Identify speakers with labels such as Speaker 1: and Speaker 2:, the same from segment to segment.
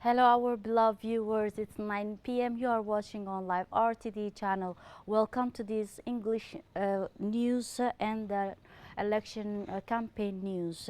Speaker 1: Hello, our beloved viewers. It's 9 p.m. You are watching on live RTD channel. Welcome to this English news and the election campaign news.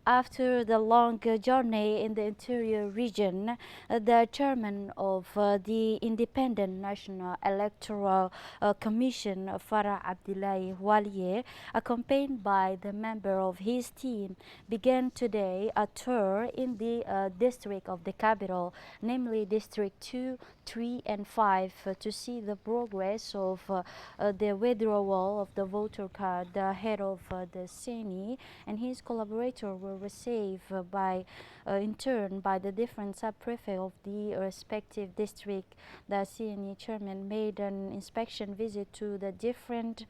Speaker 1: After the long journey in the interior region, the chairman of the Independent National Electoral Commission, Farah Abdullahi Waliye, accompanied by the member of his team, began today a tour in the district of the capital, namely District 2, 3 and 5, to see the progress of the withdrawal of the voter card. The head of the CENI and his collaborator were received in turn by the different sub-prefect of the respective district. The CNE chairman made an inspection visit to the different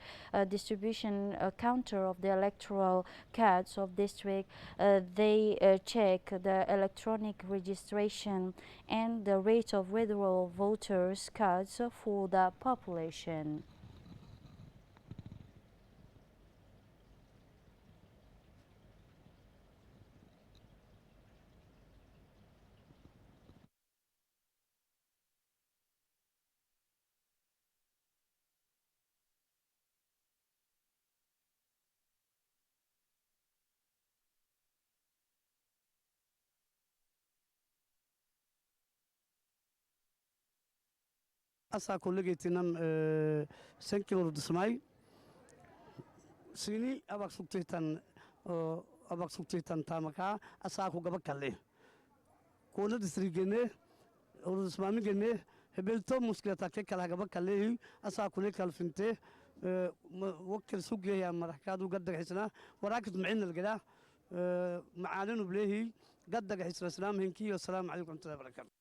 Speaker 1: distribution counter of the electoral cards of district. They check the electronic registration and the rate of withdrawal voters cards for the population.
Speaker 2: أسا كل جيتنا سنكيلو دسماي سيني أبغى سكتيتن تامكا أسا كو جبك كله كونا دستري جنة أو دسمامي جنة هبلتو مشكلة تاكل كلا جبك كله أسا كل كالفنته وكل سوق يا مرحكادو قدك حسنا وراكد معنا الجدا معالن بلهي قدك حسنا سلام هنكي والسلام عليكم ورحمة الله وبركاته.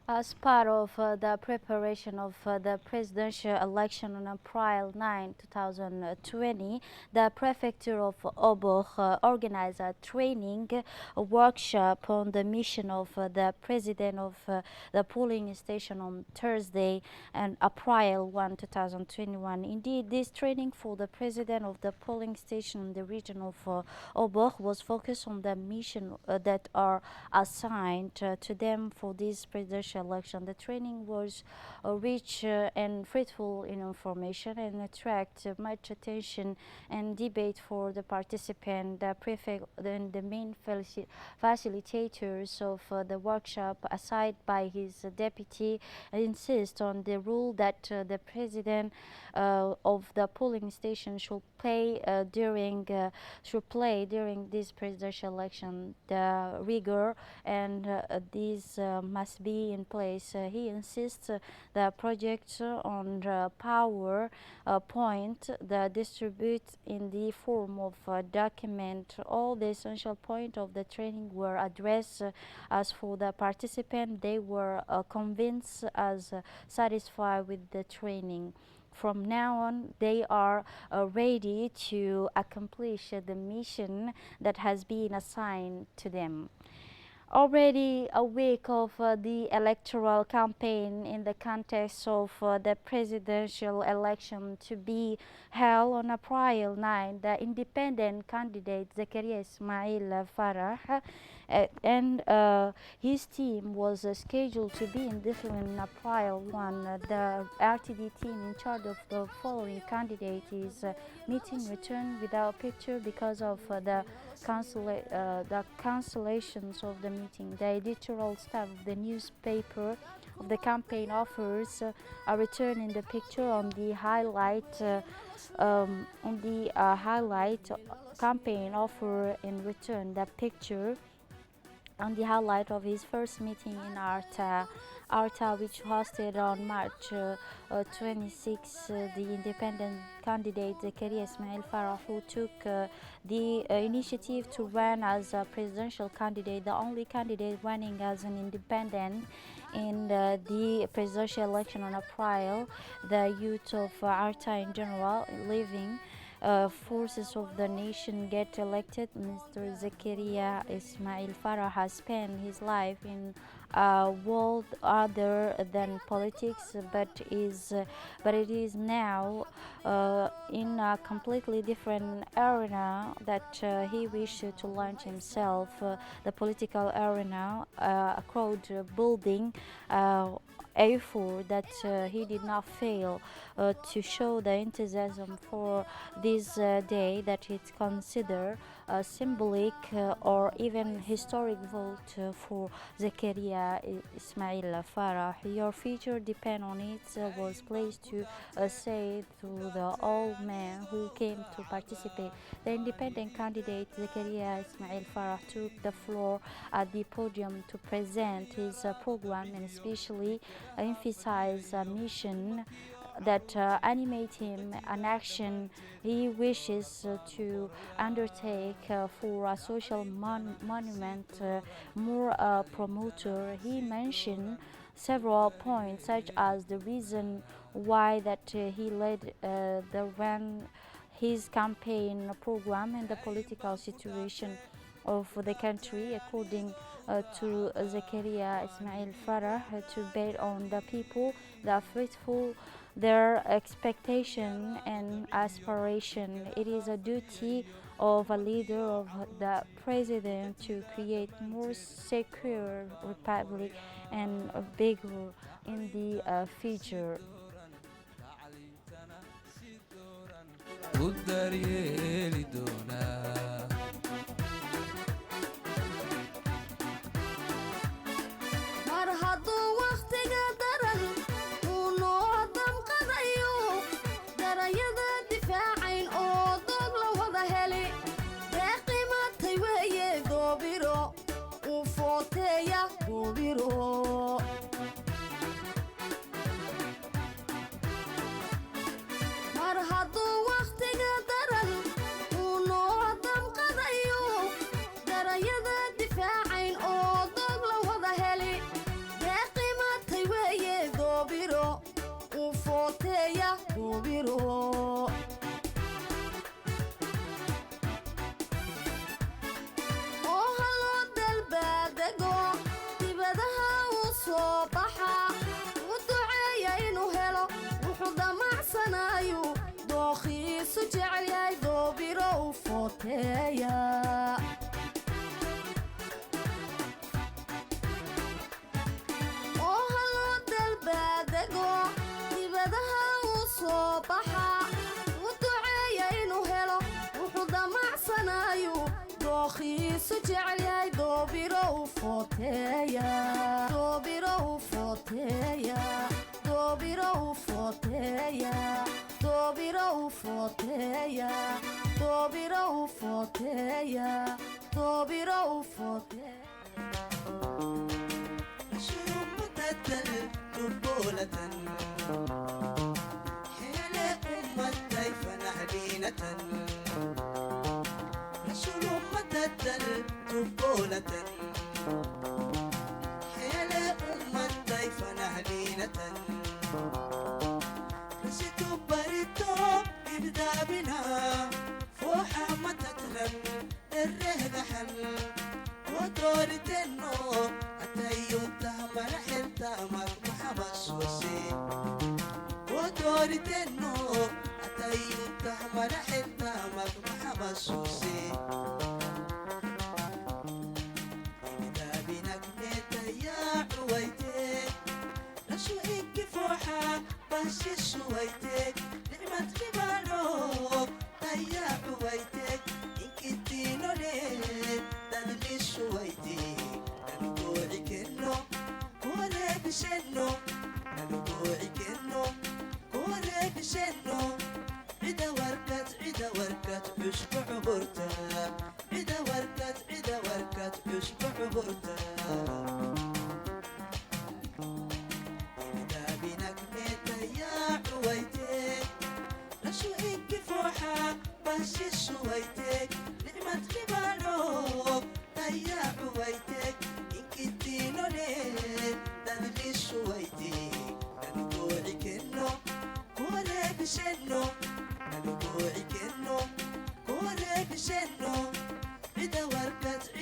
Speaker 1: As part of the preparation of the presidential election on April 9, 2020, the prefecture of Oboh organized a training workshop on the mission of the president of the polling station on Thursday and April 1, 2021. Indeed, this training for the president of the polling station in the region of Oboh was focused on the mission that are assigned to them for this presidential election. The training was rich and fruitful in information and attract much attention and debate for the participant. The prefect and the main facilitators of the workshop, aside by his deputy, insist on the rule that the president of the polling station should play during this presidential election. The rigor and these must be in place. He insists the project on the power point the distribute in the form of a document. All the essential points of the training were addressed. As for the participant, they were convinced as satisfied with the training. From now on, they are ready to accomplish the mission that has been assigned to them. Already a week of the electoral campaign in the context of the presidential election to be held on April 9, the independent candidate Zakaria Ismail Farah and his team was scheduled to be in Difflin in April 1. The RTD team in charge of the following candidate is meeting returned without picture because of the cancellations of the meeting. The editorial staff of the newspaper of the campaign offers a return in the picture on the highlight campaign offer in return the picture on the highlight of his first meeting in Arta, which hosted on March 26. The independent candidate Zakaria Ismail Farah, who took the initiative to run as a presidential candidate, the only candidate running as an independent in the presidential election on April. The youth of Arta in general living forces of the nation get elected. Mr. Zakaria Ismail Farah has spent his life in world other than politics, but it is now in a completely different arena that he wished to launch himself, the political arena, a crowd building. Effort that he did not fail to show the enthusiasm for this day that it's considered a symbolic or even historic vote for Zakaria Ismail Farah. Your future depend on it was placed to say to the old man who came to participate. The independent candidate Zakaria Ismail Farah took the floor at the podium to present his program and especially emphasize a mission that animate him, an action he wishes to undertake for a social monument, more promoter. He mentioned several points such as the reason why that he led the run his campaign program and the political situation of the country according to Zakaria Ismail Farah to bet on the people, the faithful, their expectation and aspiration. It is a duty of a leader of the president to create more secure republic and bigger in the future.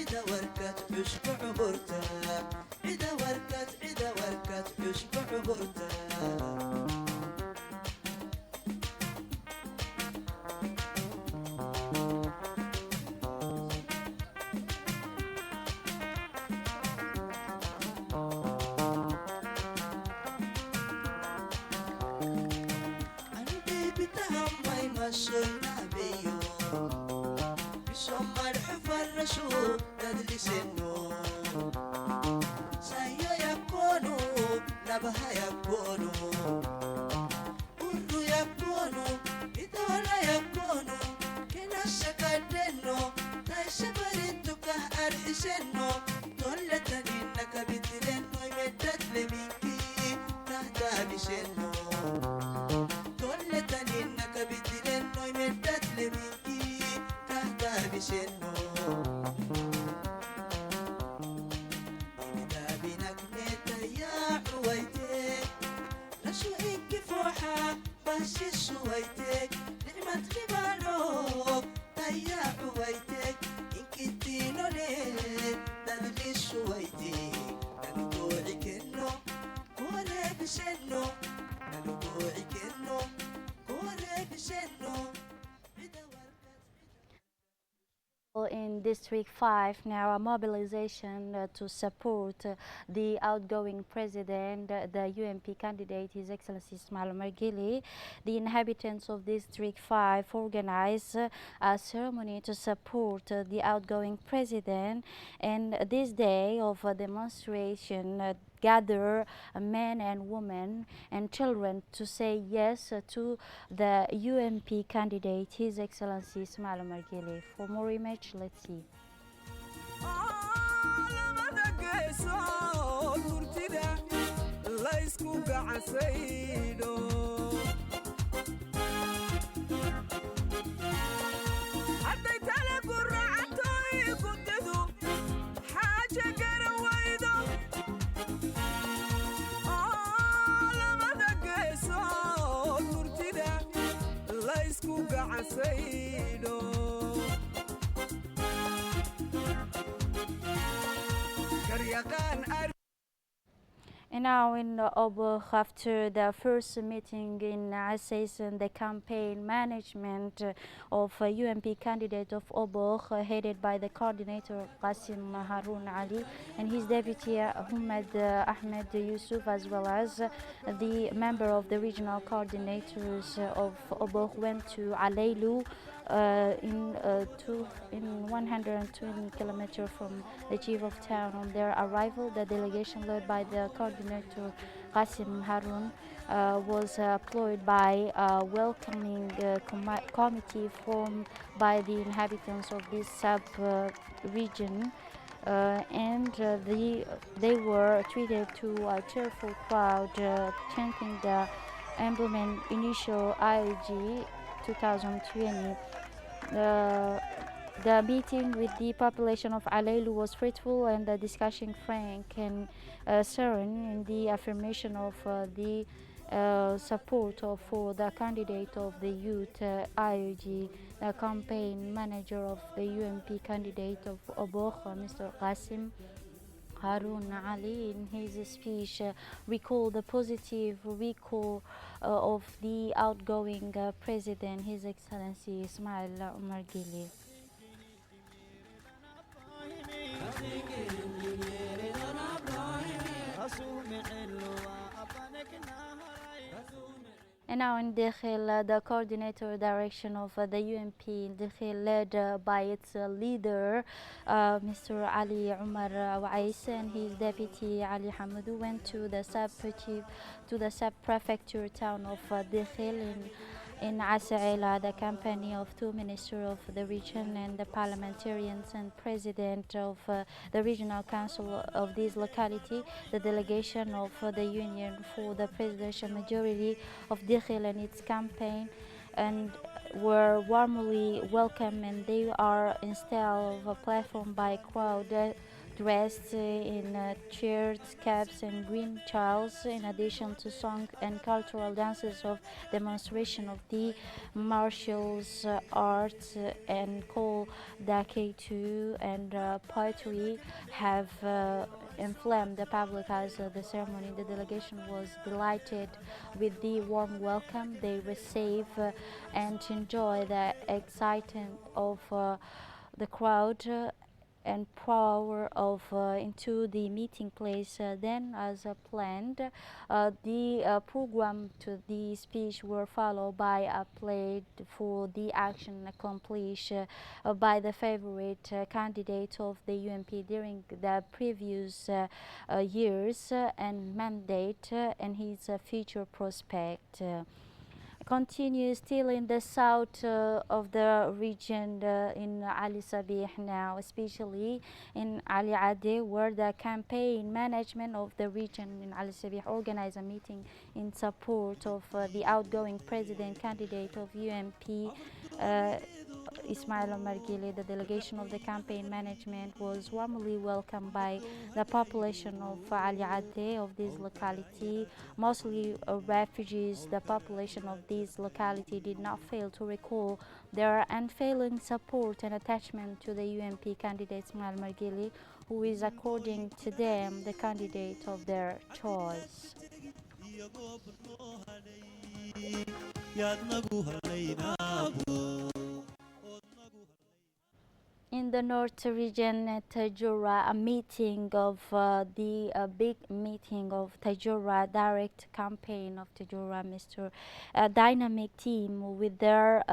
Speaker 3: عدا وركت عشق عبرتها عدا وركت عبرته عندي بتهمي مشينا بيو بشم الحفر رشو تدلي سنو سايو يكونو نبها يكونو urru yakkono idola yakkono kena shakadeno taisha barintuka arhiseno tollatani nakabitileno imeddat leminki tahta bisheno tollatani nakabitileno imeddat leminki tahta bisheno imidabinak neta ya uwaitek رشو إنك فوحة باشي شويتك نعمة خبالو تايا عويتك إنك تينو ليه تدلي شويتك نلقوعك إنو كوري بشنو نلقوعك إنو كوري بشنو
Speaker 1: In District 5 now a mobilization to support the outgoing president, the UMP candidate, His Excellency Ismail Margili. The inhabitants of District 5 organized a ceremony to support the outgoing president, and this day of demonstration gather men and women and children to say yes to the UMP candidate, His Excellency Ismail Margili. For more image, let's see. And now in Obuch, after the first meeting in assessing the campaign management of UMP candidate of Obuch, headed by the coordinator Qasim Harun Ali and his deputy Ahmed Ahmed Yusuf, as well as the member of the regional coordinators of Obuch, went to Aleilu, in 120 kilometers from the chief of town. On their arrival, the delegation led by the coordinator Qasim Harun was employed by a welcoming committee formed by the inhabitants of this sub-region. They were treated to a cheerful crowd chanting the emblem and initial IOG 2020. The meeting with the population of Aleilu was fruitful and the discussion frank and serene in the affirmation of the support for the candidate of the youth IOG, the campaign manager of the UMP candidate of Obuch, Mr. Qasim Harun Ali, in his speech, recalled the positive recall of the outgoing president, His Excellency Ismail Margili. And now in Dekhil, the coordinator direction of the UMP in Dekhil, led by its leader, Mr. Ali Umar Wais, and his deputy Ali Hamadou, went to the sub-prefecture town of Dekhil in Asaila, the company of two ministers of the region and the parliamentarians and president of the regional council of this locality. The delegation of the Union for the Presidential Majority of Dekhil and its campaign and were warmly welcomed, and they are installed of a platform by crowd dressed in shirts, caps and green shawls, in addition to song and cultural dances of demonstration of the martial arts and call dake and poetry have inflamed the public as the ceremony. The delegation was delighted with the warm welcome they receive and enjoy the excitement of the crowd and pour of into the meeting place. Then, as planned, the program to the speech were followed by a play for the action accomplished by the favorite candidate of the UMP during the previous years and mandate and his future prospect. Continue still in the south of the region in Ali Sabih now, especially in Ali Ade, where the campaign management of the region in Ali Sabih organized a meeting in support of the outgoing president candidate of UMP. Ismail Margili. The delegation of the campaign management was warmly welcomed by the population of Ali Ade of this locality, mostly refugees. The population of this locality did not fail to recall their unfailing support and attachment to the UMP candidate Ismail Margili, who is, according to them, the candidate of their choice. In the north region at Tajura, a meeting of the big meeting of Tajura direct campaign of Tajura, Mr. Dynamic team with their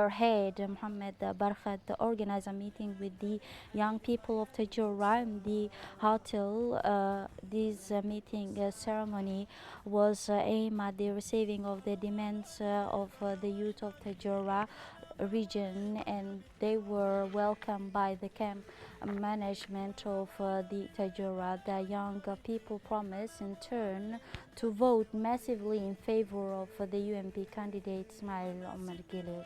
Speaker 1: head Mohammed Barkhat organized a meeting with the young people of Tajura in the hotel. This meeting ceremony was aimed at the receiving of the demands of the youth of Tajura region, and they were welcomed by the camp management of the Tajura. The young people promised in turn to vote massively in favor of the UMP candidate Ismail Omar Gile.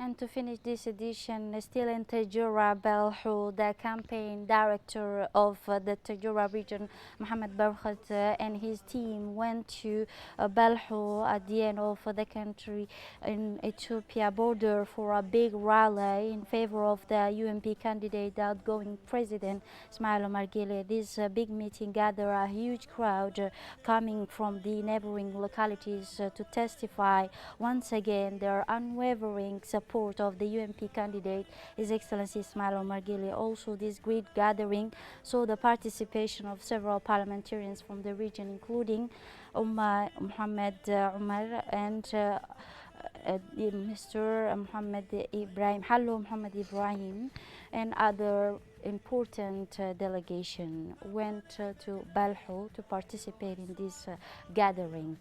Speaker 1: And to finish this edition, still in Tajura, Belhu, the campaign director of the Tajura region, Mohammed Barkhat, and his team went to Belhu at the end of the country in Ethiopia border for a big rally in favor of the UMP candidate, the outgoing president, Ismail Omar Gile. This big meeting gathered a huge crowd coming from the neighboring localities to testify once again their unwavering support of the UMP candidate, His Excellency Ismail Omar Gile. Also, this great gathering saw the participation of several parliamentarians from the region, including Muhammad Umar and Mr. Muhammad Ibrahim, Hallo Muhammad Ibrahim, and other important delegation went to Balho to participate in this gathering.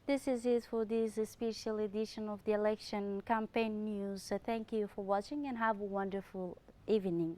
Speaker 1: This is it for this special edition of the election campaign news. Thank you for watching and have a wonderful evening.